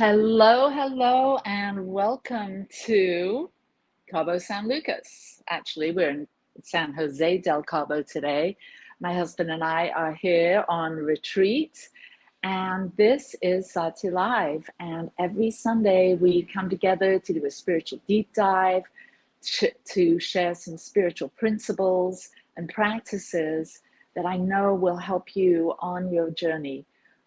Hello, hello, and welcome to Cabo San Lucas. Actually, we're in San Jose del Cabo today. My husband and I are here on retreat, and this is SATYA Live. And every Sunday, we come together to do a spiritual deep dive, to share some spiritual principles and practices that I know will help you on your journey.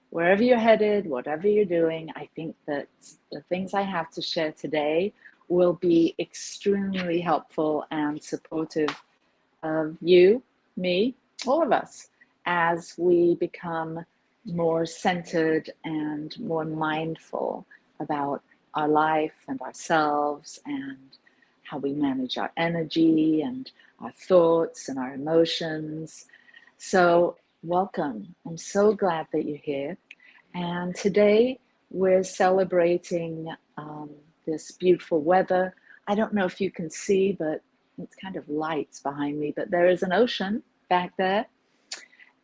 Wherever you're headed, whatever you're doing, I think that the things I have to share today will be extremely helpful and supportive of you, me, all of us, as we become more centered and more mindful about our life and ourselves and how we manage our energy and our thoughts and our emotions. So welcome. I'm so glad that you're here. And today we're celebrating this beautiful weather. I don't know if you can see, but it's kind of lights behind me, but there is an ocean back there.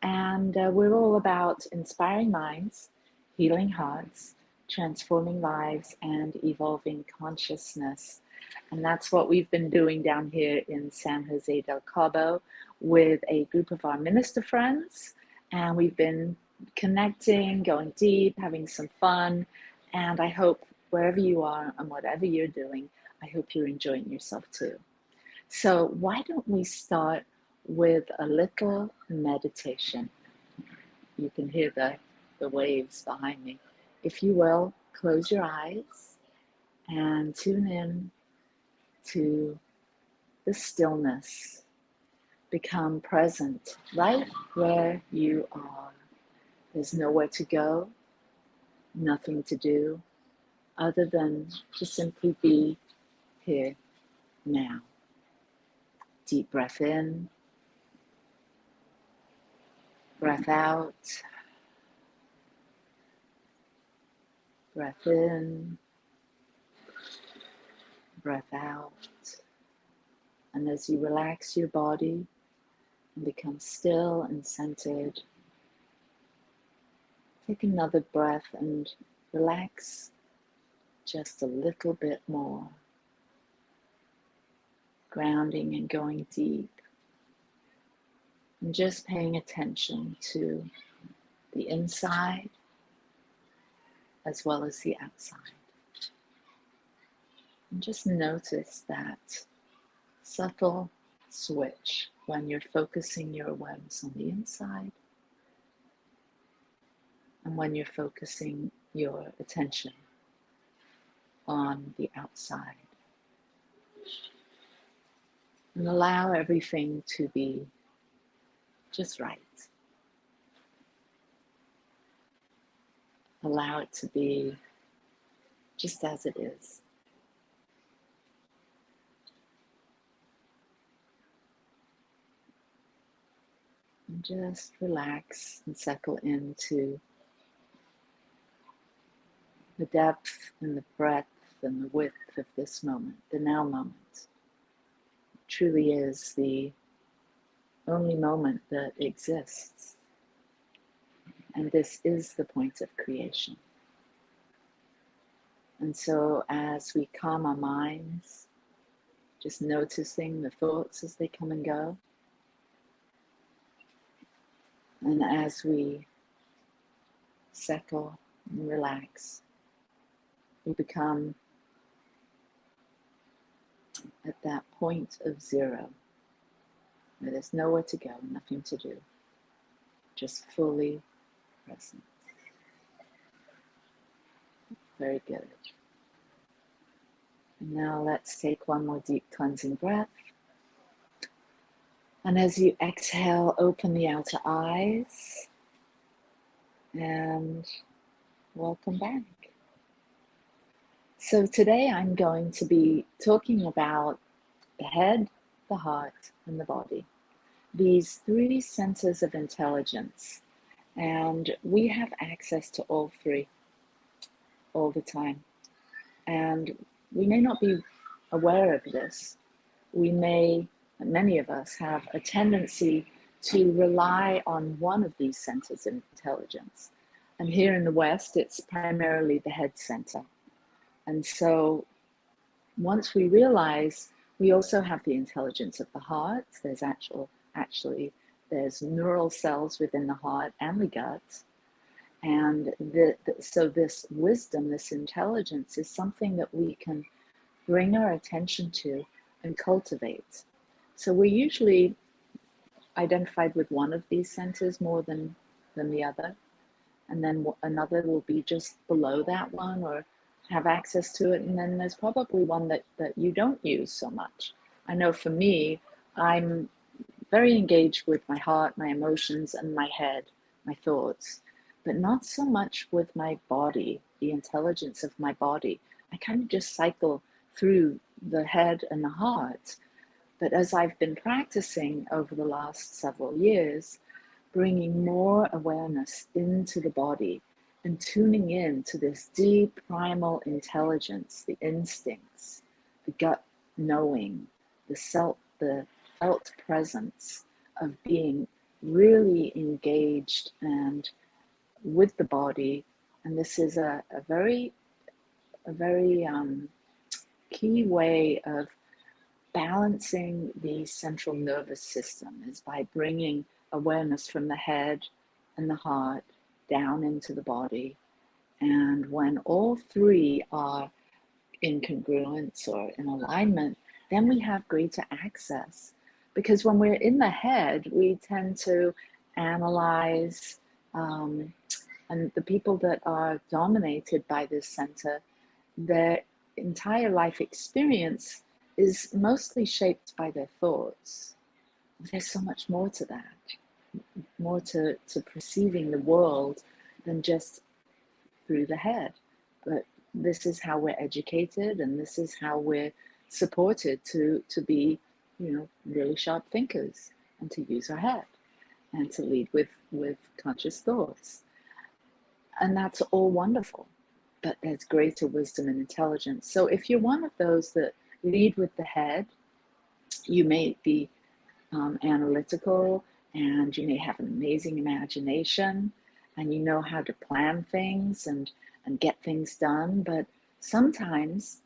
And we're all about inspiring minds, healing hearts, transforming lives, and evolving consciousness. And that's what we've been doing down here in San Jose del Cabo with a group of our minister friends. And we've been connecting, going deep, having some fun. And I hope wherever you are and whatever you're doing, I hope you're enjoying yourself too. So why don't we start with a little meditation? You can hear the waves behind me. If you will, close your eyes and tune in to the stillness. Become present right where you are. There's nowhere to go, nothing to do, other than to simply be here now. Deep breath in, breath out, breath in, breath out. And as you relax your body and become still and centered, take another breath and relax just a little bit more. Grounding and going deep. And just paying attention to the inside as well as the outside. And just notice that subtle switch when you're focusing your awareness on the inside and when you're focusing your attention on the outside. And allow everything to be just right. Allow it to be just as it is. And just relax and settle into the depth and the breadth and the width of this moment, the now moment. It truly is the only moment that exists. And this is the point of creation. And so as we calm our minds, just noticing the thoughts as they come and go, and as we settle and relax, we become at that point of zero, where there's nowhere to go, nothing to do, just fully present. Very good. And now let's take one more deep cleansing breath. And as you exhale, open the outer eyes and welcome back. So today I'm going to be talking about the head, the heart, and the body. These three centers of intelligence. And we have access to all three all the time. And we may not be aware of this. Many of us have a tendency to rely on one of these centers of intelligence. And here in the West, it's primarily the head center. And so once we realize we also have the intelligence of the heart, there's actually there's neural cells within the heart and the gut. And so this wisdom, this intelligence is something that we can bring our attention to and cultivate. So we're usually identified with one of these centers more than the other. And then another will be just below that one or have access to it. And then there's probably one that you don't use so much. I know for me, I'm very engaged with my heart, my emotions, and my head, my thoughts, but not so much with my body, the intelligence of my body. I kind of just cycle through the head and the heart. But as I've been practicing over the last several years, bringing more awareness into the body and tuning in to this deep primal intelligence, the instincts, the gut knowing, the felt presence of being really engaged and with the body. And this is a very key way of balancing the central nervous system, is by bringing awareness from the head and the heart down into the body. And when all three are in congruence or in alignment, then we have greater access. Because when we're in the head, we tend to analyze, and the people that are dominated by this center, their entire life experience is mostly shaped by their thoughts. There's so much more to that, more to perceiving the world than just through the head. But this is how we're educated, and this is how we're supported to be, really sharp thinkers, and to use our head and to lead with conscious thoughts. And that's all wonderful, but there's greater wisdom and intelligence. So if you're one of those that lead with the head, you may be analytical, and you may have an amazing imagination, and you know how to plan things and get things done. But sometimes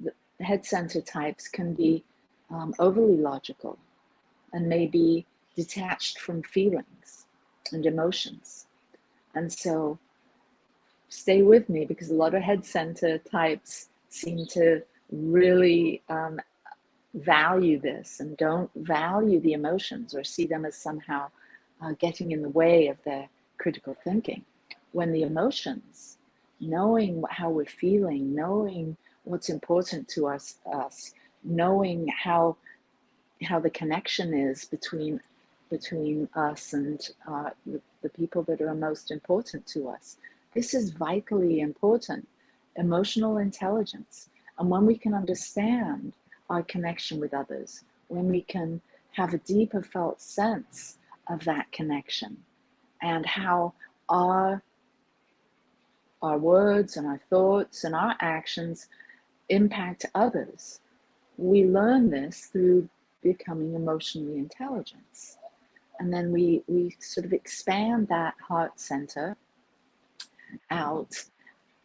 the head center types can be overly logical and maybe detached from feelings and emotions. And so stay with me, because a lot of head center types seem to really value this and don't value the emotions, or see them as somehow getting in the way of their critical thinking. When the emotions, knowing how we're feeling, knowing what's important to us, knowing how the connection is between us and the people that are most important to us. This is vitally important, emotional intelligence. And when we can understand our connection with others, when we can have a deeper felt sense of that connection, and how our words and our thoughts and our actions impact others, we learn this through becoming emotionally intelligent. And then we sort of expand that heart center out.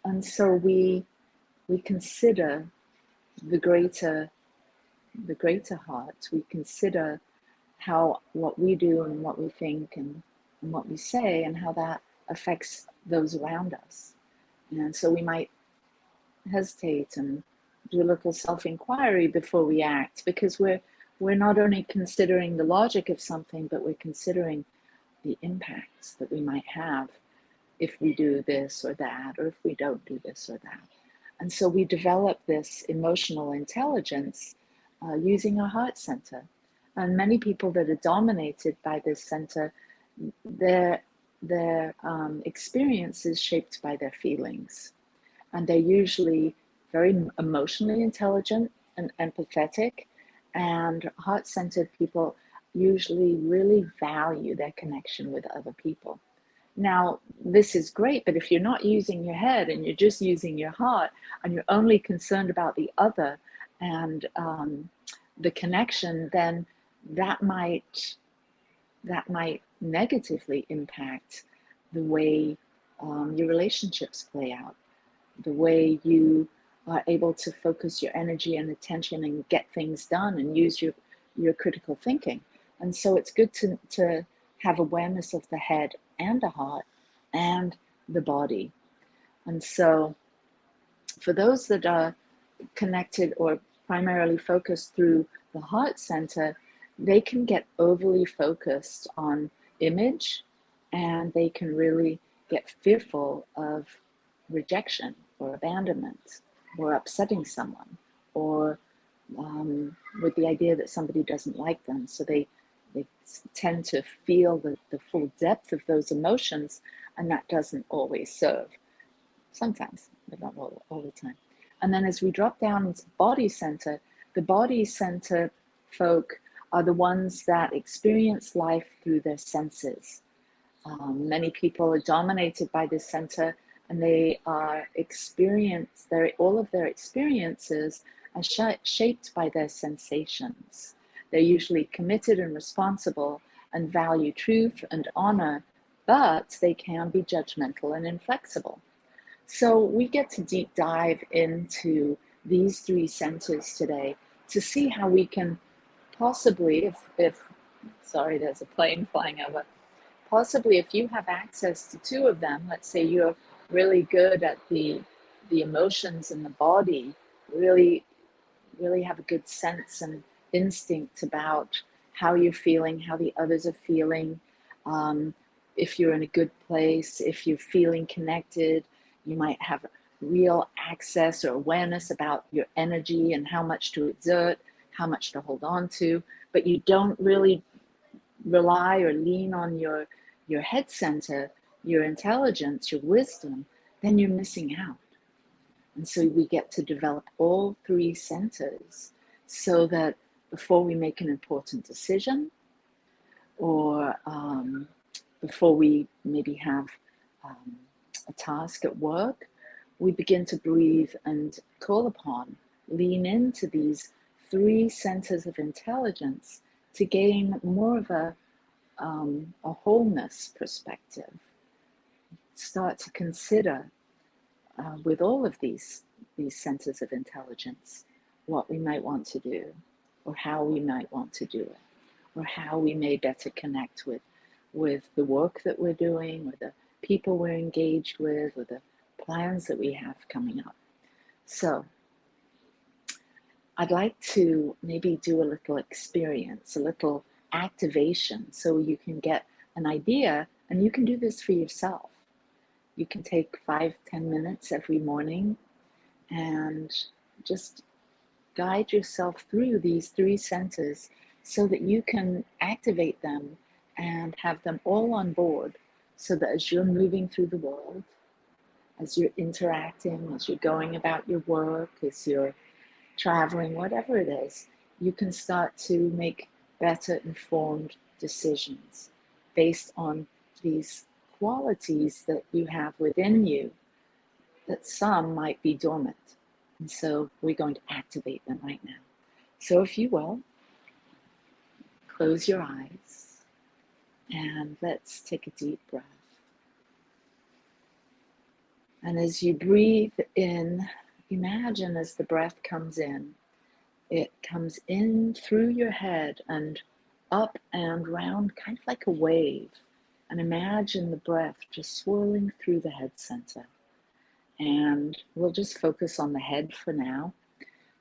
And so we consider the greater heart. We consider how what we do and what we think and what we say, and how that affects those around us. And so we might hesitate and do a little self-inquiry before we act, because we're not only considering the logic of something, but we're considering the impacts that we might have if we do this or that, or if we don't do this or that. And so we develop this emotional intelligence using our heart center. And many people that are dominated by this center, their experience is shaped by their feelings. And they're usually very emotionally intelligent and empathetic, and heart-centered people usually really value their connection with other people. Now, this is great, but if you're not using your head and you're just using your heart, and you're only concerned about the other and the connection, then that might negatively impact the way your relationships play out, the way you are able to focus your energy and attention and get things done and use your critical thinking. And so it's good to have awareness of the head and the heart and the body. And so for those that are connected or primarily focused through the heart center, they can get overly focused on image, and they can really get fearful of rejection or abandonment or upsetting someone, or with the idea that somebody doesn't like them. So they tend to feel the full depth of those emotions, and that doesn't always serve. Sometimes, but not all the time. And then as we drop down into body center, the body center folk are the ones that experience life through their senses. Many people are dominated by this center, and they are all of their experiences are shaped by their sensations. They're usually committed and responsible and value truth and honor, but they can be judgmental and inflexible. So we get to deep dive into these three centers today to see how we can possibly, if sorry, there's a plane flying over, possibly if you have access to two of them, let's say you're really good at the emotions in the body, really have a good sense and instinct about how you're feeling, how the others are feeling, if you're in a good place, if you're feeling connected, you might have real access or awareness about your energy and how much to exert, how much to hold on to, but you don't really rely or lean on your head center, your intelligence, your wisdom, then you're missing out. And so we get to develop all three centers so that before we make an important decision, or before we maybe have a task at work, we begin to breathe and call upon, lean into these three centers of intelligence to gain more of a wholeness perspective. Start to consider with all of these centers of intelligence what we might want to do, or how we might want to do it, or how we may better connect with the work that we're doing, or the people we're engaged with, or the plans that we have coming up. So I'd like to maybe do a little experience, a little activation, so you can get an idea, and you can do this for yourself. You can take 5-10 minutes every morning and just guide yourself through these three centers so that you can activate them and have them all on board, so that as you're moving through the world, as you're interacting, as you're going about your work, as you're traveling, whatever it is, you can start to make better informed decisions based on these qualities that you have within you, that some might be dormant. And so we're going to activate them right now. So if you will, close your eyes and let's take a deep breath. And as you breathe in, imagine as the breath comes in, it comes in through your head and up and round, kind of like a wave. And imagine the breath just swirling through the head center. And we'll just focus on the head for now.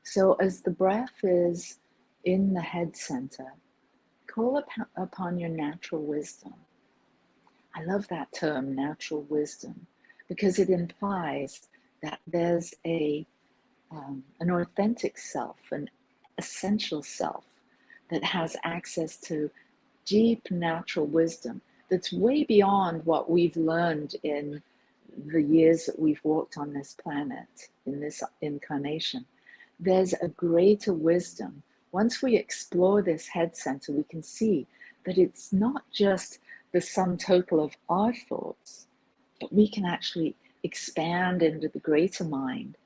So as the breath is in the head center, call upon your natural wisdom. I love that term, natural wisdom, because it implies that there's an authentic self, an essential self that has access to deep natural wisdom that's way beyond what we've learned in the years that we've walked on this planet, in this incarnation. There's a greater wisdom. Once we explore this head center, we can see that it's not just the sum total of our thoughts, but we can actually expand into the greater mind,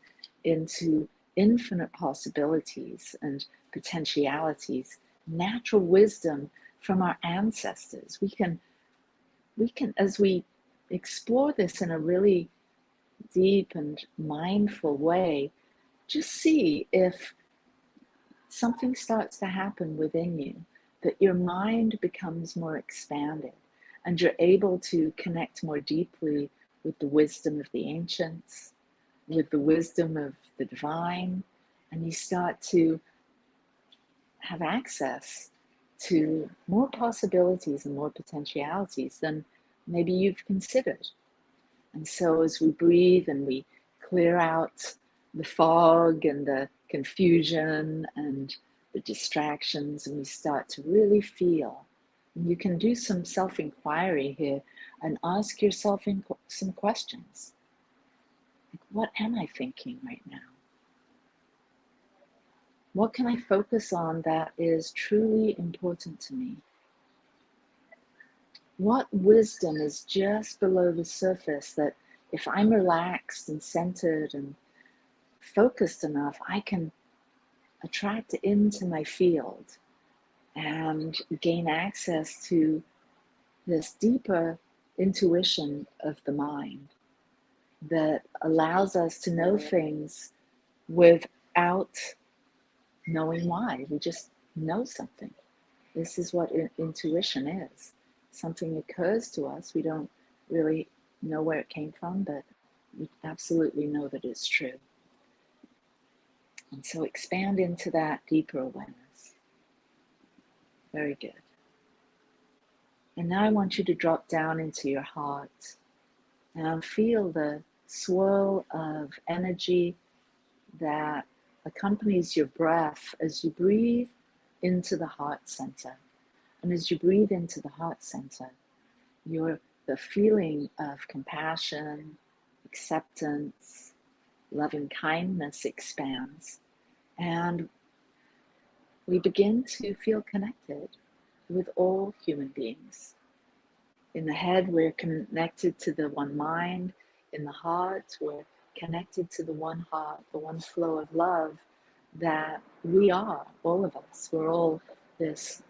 into infinite possibilities and potentialities, natural wisdom from our ancestors. We can, as we explore this in a really deep and mindful way. Just see if something starts to happen within you, that your mind becomes more expanded and you're able to connect more deeply with the wisdom of the ancients, with the wisdom of the divine, and you start to have access to more possibilities and more potentialities than maybe you've considered. And so as we breathe and we clear out the fog and the confusion and the distractions, and we start to really feel, and you can do some self-inquiry here and ask yourself some questions. Like, what am I thinking right now? What can I focus on that is truly important to me? What wisdom is just below the surface that if I'm relaxed and centered and focused enough, I can attract into my field and gain access to this deeper intuition of the mind that allows us to know things without knowing why. We just know something. This is what intuition is. Something occurs to us. We don't really know where it came from, but we absolutely know that it's true. And so expand into that deeper awareness. Very good. And now I want you to drop down into your heart and feel the swirl of energy that accompanies your breath as you breathe into the heart center. And as you breathe into the heart center, the feeling of compassion, acceptance, loving kindness expands. And we begin to feel connected with all human beings. In the head, we're connected to the one mind. In the heart, we're connected to the one heart, the one flow of love that we are, all of us. We're all this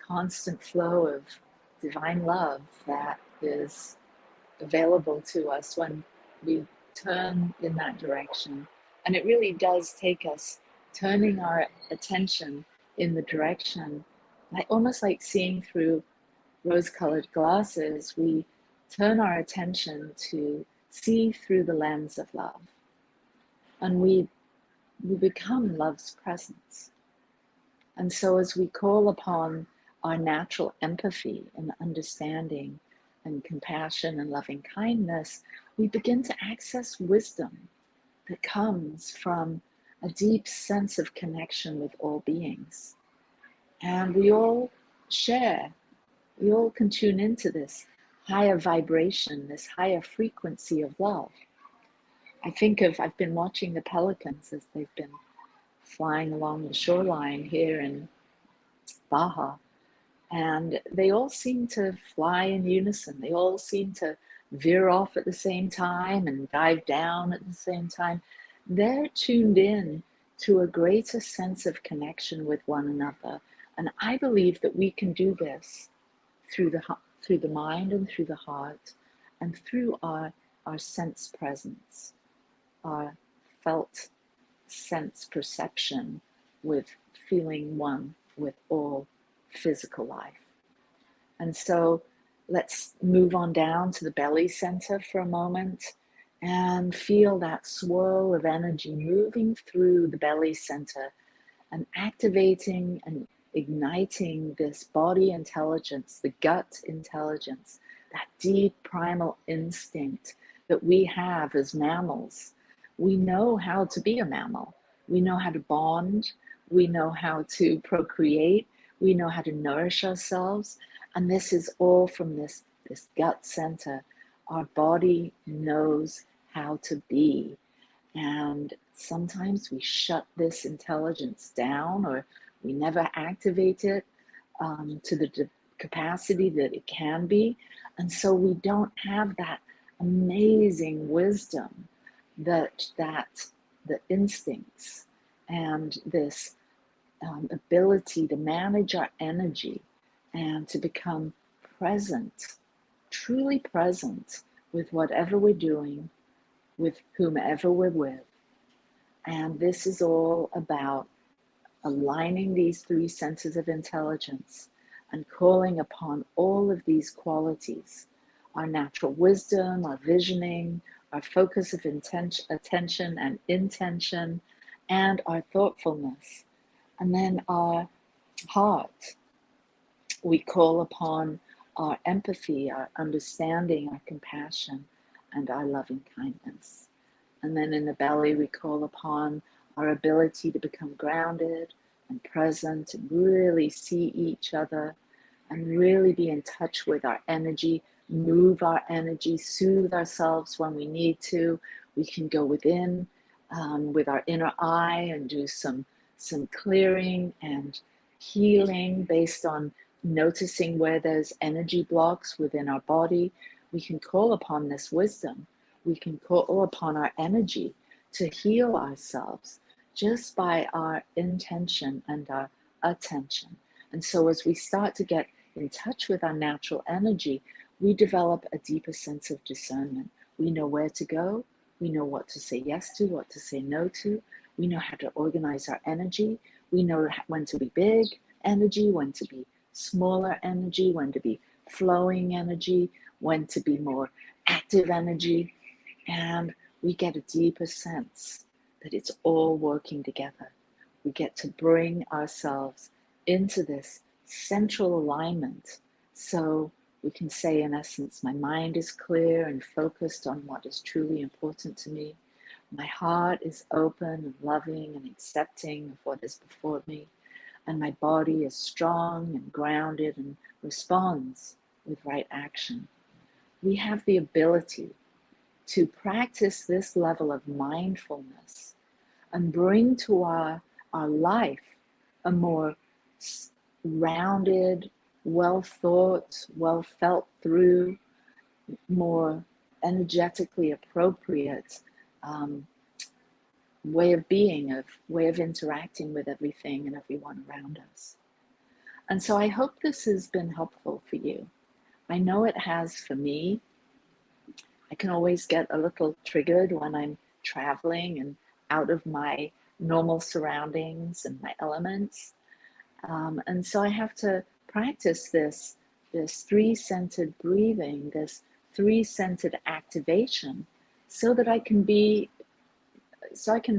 constant flow of divine love that is available to us when we turn in that direction. And it really does take us turning our attention in the direction, like almost like seeing through rose-colored glasses. We turn our attention to see through the lens of love, and we become love's presence. And so as we call upon our natural empathy and understanding and compassion and loving kindness, we begin to access wisdom that comes from a deep sense of connection with all beings. And we all share, we all can tune into this higher vibration, this higher frequency of love. I've been watching the pelicans as they've been flying along the shoreline here in Baja, and they all seem to fly in unison. They all seem to veer off at the same time and dive down at the same time. They're tuned in to a greater sense of connection with one another. And I believe that we can do this through the mind and through the heart and through our sense presence, our felt sense perception with feeling one with all physical life. And so let's move on down to the belly center for a moment and feel that swirl of energy moving through the belly center and activating and igniting this body intelligence, the gut intelligence, that deep primal instinct that we have as mammals. We know how to be a mammal. We know how to bond. We know how to procreate. We know how to nourish ourselves. And this is all from this gut center. Our body knows how to be. And sometimes we shut this intelligence down, or we never activate it to the capacity that it can be. And so we don't have that amazing wisdom that the instincts and this ability to manage our energy and to become present, truly present with whatever we're doing, with whomever we're with. And this is all about aligning these three senses of intelligence and calling upon all of these qualities: our natural wisdom, our visioning, our focus of attention and intention, and our thoughtfulness. And then our heart, we call upon our empathy, our understanding, our compassion, and our loving kindness. And then in the belly, we call upon our ability to become grounded and present and really see each other and really be in touch with our energy, move our energy, soothe ourselves when we need to. We can go within with our inner eye and do some clearing and healing based on noticing where there's energy blocks within our body. We can call upon this wisdom. We can call upon our energy to heal ourselves just by our intention and our attention. And so as we start to get in touch with our natural energy, we develop a deeper sense of discernment. We know where to go. We know what to say yes to, what to say no to. We know how to organize our energy. We know when to be big energy, when to be smaller energy, when to be flowing energy, when to be more active energy. And we get a deeper sense that it's all working together. We get to bring ourselves into this central alignment. So we can say, in essence, my mind is clear and focused on what is truly important to me. My heart is open and loving and accepting of what is before me. And my body is strong and grounded and responds with right action. We have the ability to practice this level of mindfulness and bring to our life a more rounded, well thought, well felt through, more energetically appropriate way of being, way of interacting with everything and everyone around us. And so I hope this has been helpful for you. I know it has for me. I can always get a little triggered when I'm traveling and out of my normal surroundings and my elements. And so I have to practice this three-centered breathing, this three-centered activation, so that I can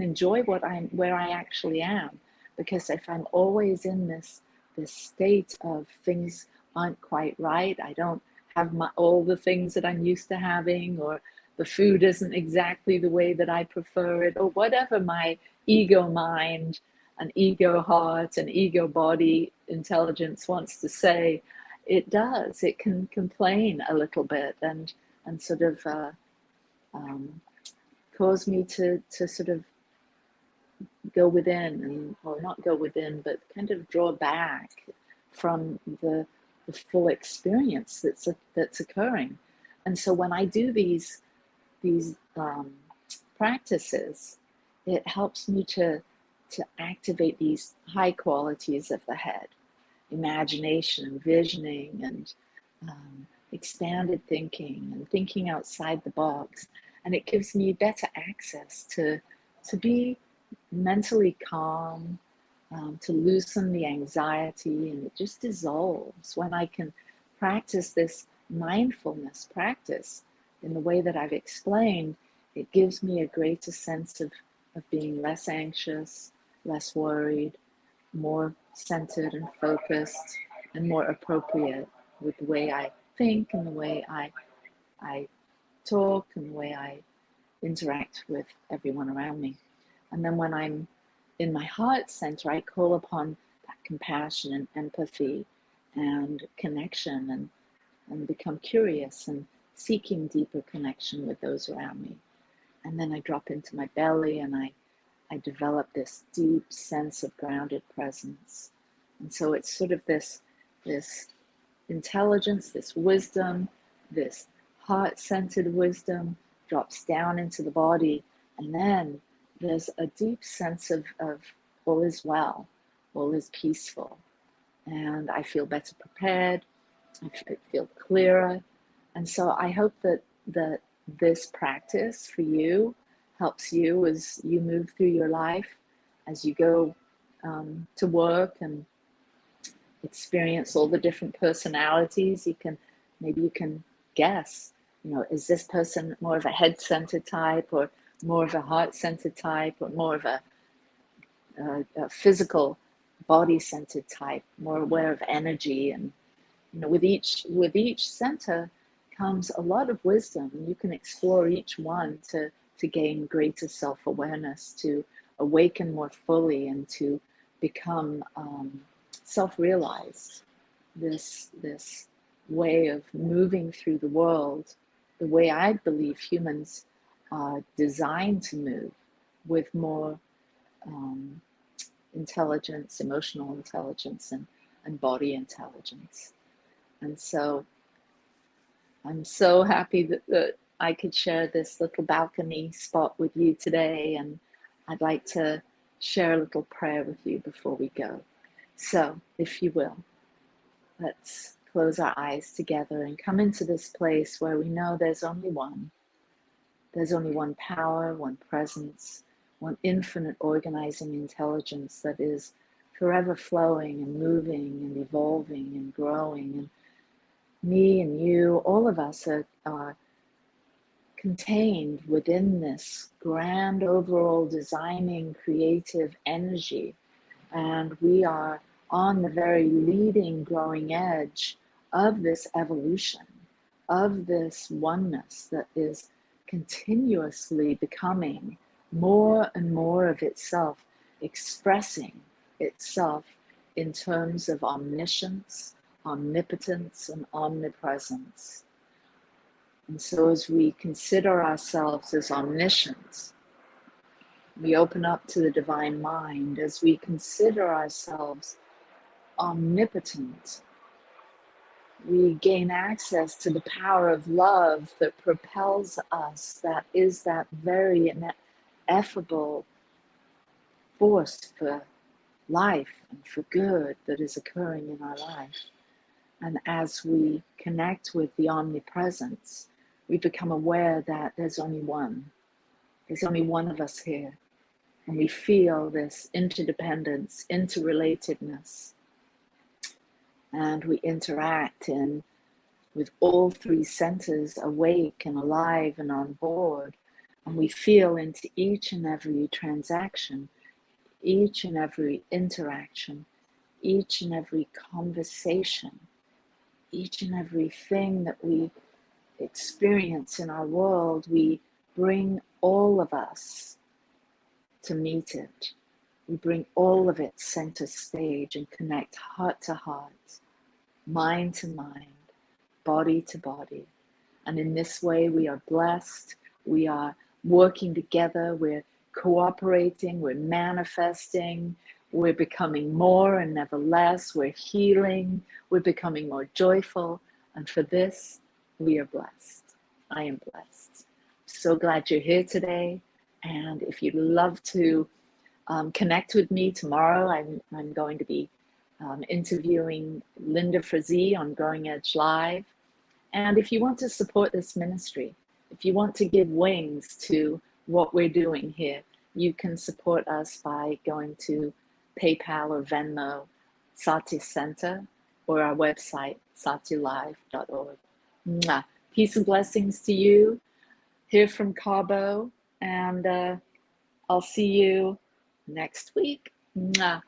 enjoy where I actually am. Because if I'm always in this state of things aren't quite right, I don't have all the things that I'm used to having, or the food isn't exactly the way that I prefer it, or whatever my ego mind and ego heart and ego body intelligence wants to say, it does. It can complain a little bit and sort of cause me to sort of go within, or not go within, but kind of draw back from the full experience that's occurring. And so when I do these practices, it helps me to activate these high qualities of the head: imagination, visioning, and expanded thinking, and thinking outside the box. And it gives me better access to be mentally calm, to loosen the anxiety, and it just dissolves when I can practice this mindfulness practice in the way that I've explained. It gives me a greater sense of being less anxious, less worried, more centered and focused, and more appropriate with the way I think and the way I talk and the way I interact with everyone around me. And then when I'm in my heart center, I call upon that compassion and empathy and connection, and become curious and seeking deeper connection with those around me. And then I drop into my belly, and I develop this deep sense of grounded presence. And so it's sort of this intelligence, this wisdom, this heart-centered wisdom drops down into the body, and then there's a deep sense of all is well, all is peaceful, and I feel better prepared, I feel clearer. And so I hope that that this practice for you helps you as you move through your life, as you go to work and experience all the different personalities. Maybe you can guess, is this person more of a head-centered type, or more of a heart-centered type, or more of a physical body-centered type, more aware of energy. And with each center comes a lot of wisdom, and you can explore each one to gain greater self-awareness, to awaken more fully, and to become self-realized. This way of moving through the world, the way I believe humans are designed to move, with more intelligence, emotional intelligence, and body intelligence. And so I'm so happy that I could share this little balcony spot with you today, and I'd like to share a little prayer with you before we go. So, if you will, let's close our eyes together and come into this place where we know there's only one. There's only one power, one presence, one infinite organizing intelligence that is forever flowing and moving and evolving and growing. And me and you, all of us are contained within this grand overall designing creative energy. And we are on the very leading growing edge of this evolution, of this oneness that is continuously becoming more and more of itself, expressing itself in terms of omniscience, omnipotence, and omnipresence. And so as we consider ourselves as omniscients, we open up to the divine mind. As we consider ourselves omnipotent, we gain access to the power of love that propels us, that is that very ineffable force for life and for good that is occurring in our life. And as we connect with the omnipresence, we become aware that there's only one. There's only one of us here. And we feel this interdependence, interrelatedness. And we interact with all three centers awake and alive and on board. And we feel into each and every transaction, each and every interaction, each and every conversation, each and everything that we experience in our world. We bring all of us to meet it. We bring all of it center stage and connect heart to heart, mind to mind, body to body. And in this way, we are blessed. We are working together. We're cooperating. We're manifesting. We're becoming more and never less. We're healing. We're becoming more joyful. And for this, we are blessed. I am blessed. So glad you're here today. And if you'd love to connect with me tomorrow, I'm going to be interviewing Linda Frazee on Growing Edge Live. And if you want to support this ministry, if you want to give wings to what we're doing here, you can support us by going to PayPal or Venmo, Satya Center, or our website, satyalive.org. Peace and blessings to you here from Cabo, and I'll see you next week. Bye.